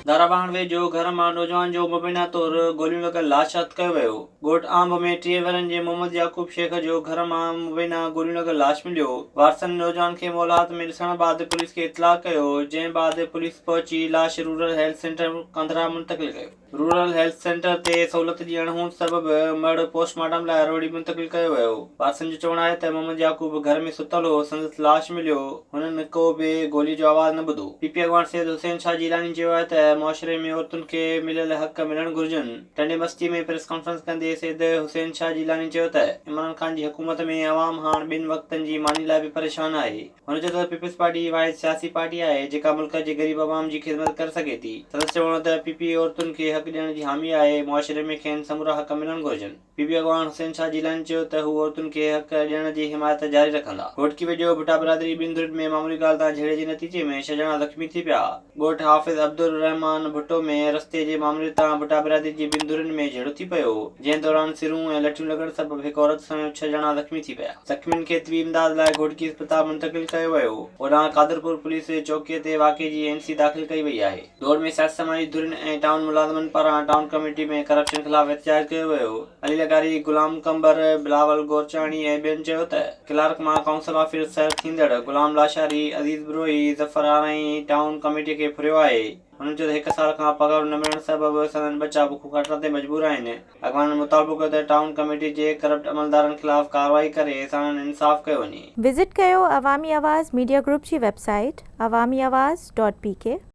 दाराबाण वेझो घर मां नौजवान जो मुबीना तौर गोलियूं लॻल लाश हथ कयो वियो। ॻोठ आंब में 30 वरनि जे मोहम्मद याकूब शेख जो घर मां मुबीना गोलियूं लॻल लाश मिलियो। वारसनि नौजवान खे मौलात में ॾिसण बैदि पुलिस खे इतलाह कयो, जंहिं बैदि पुलिस पहुची लाश रूरल हेल्थ सेंटर कंधरा मुंतक़िल कयो। रूरल हेल्थ सेंटर ते सहूलियत जी अणहोंद सबबि मर्द पोस्टमार्टम लाइ रोड़ी मुंतक़िल कयो वियो। वारसनि जो चवणु आहे त मोहम्मद याकूब घर में सुतल हो, संदसि लाश मिलियो। हुननि को बि गोली जो आवाज़ न ॿुधो। पीपी अॻवान सैयद हुसैन शाह जीलानी चयो आहे त मुआशरे में औरतुनि खे मिलियल हक़ मिलण घुरिजनि। टंडे मस्ती में प्रेस कॉन्फ्रेंस कंदे सैयद हुसैन शाह जीलानी चयो त इमरान खान जी हुकूमत में अवाम हाणे ॿिनि वक़्तनि जी मानी लाइ बि परेशान आहे। हुन चयो त पीपल्स पार्टी वाहिद सियासी पार्टी आहे जेका मुल्क जे ग़रीब अवाम जी ख़िदमत करे सघे थी। संदसि चवणो त पीपी औरतुनि खे हक़ ॾियण जी हामी आहे। मुआशरे में खेनि समूरा हक़ मिलण घुरिजनि। पीपी अॻवान हुसैन शाह जीलानी चयो त हू औरतुनि खे हक़ ॾियण जी हिमायत जारी रखंदा। घोटकी वेझो भुट्टा बिरादरी ॿिनि धुरनि में मामूली ॻाल्हि तां झेड़े जे नतीजे में 6 ॼणा ज़ख़्मी थी पिया। ॻोठ हाफ़िज़ अब्दुल रहमान भुट्टो में रस्ते जे मामले तां भुट्टा बिरादरी जी ॿिनि धुरनि में झेड़ो थी पियो, जंहिं दौरान सिरूं ऐं लठियूं लॻण सबबि हिकु औरत समेत 6 ॼणा ज़ख़्मी थी पिया। ज़ख़्मियुनि खे तबी इमदाद लाइ घोटकी अस्पताल मुंतक़िल कयो वियो। ओॾांहुं कादरपुर पुलिस चौकीअ ते वाक़े जी एनसी दाख़िल कई वई आहे। दौड़ में सियासी समाजी धुरियुनि ऐं टाउन मुलाज़िमनि पारां टाउन कमेटी में करप्शन ख़िलाफ़ एहतजाज कयो वियो। अली लगारी, गुलाम कंबर, बिलावल गोरचाणी ऐं ॿियनि चयो त क्लार्क मां काउंसिल ऑफिसर थींदड़ गुलाम लाशारी, अज़ीज़ बिरोही, ज़फ़र आरई टाउन कमेटीअ खे फुरियो आहे। हुननि चयो त 1 साल खां पघारूं न मिलण सबबि संदनि बचा बुख काटण ते मजबूर आहिनि। अॻवाननि मुतालबो कयो त टाउन कमेटी जे करप्ट अमलदारनि ख़िलाफ़ कार्रवाई करे संदनि इंसाफ़ कयो वञे। विज़िट कयो अवामी आवाज़ मीडिया ग्रुप जी वेबसाइट awamiawaz.pk।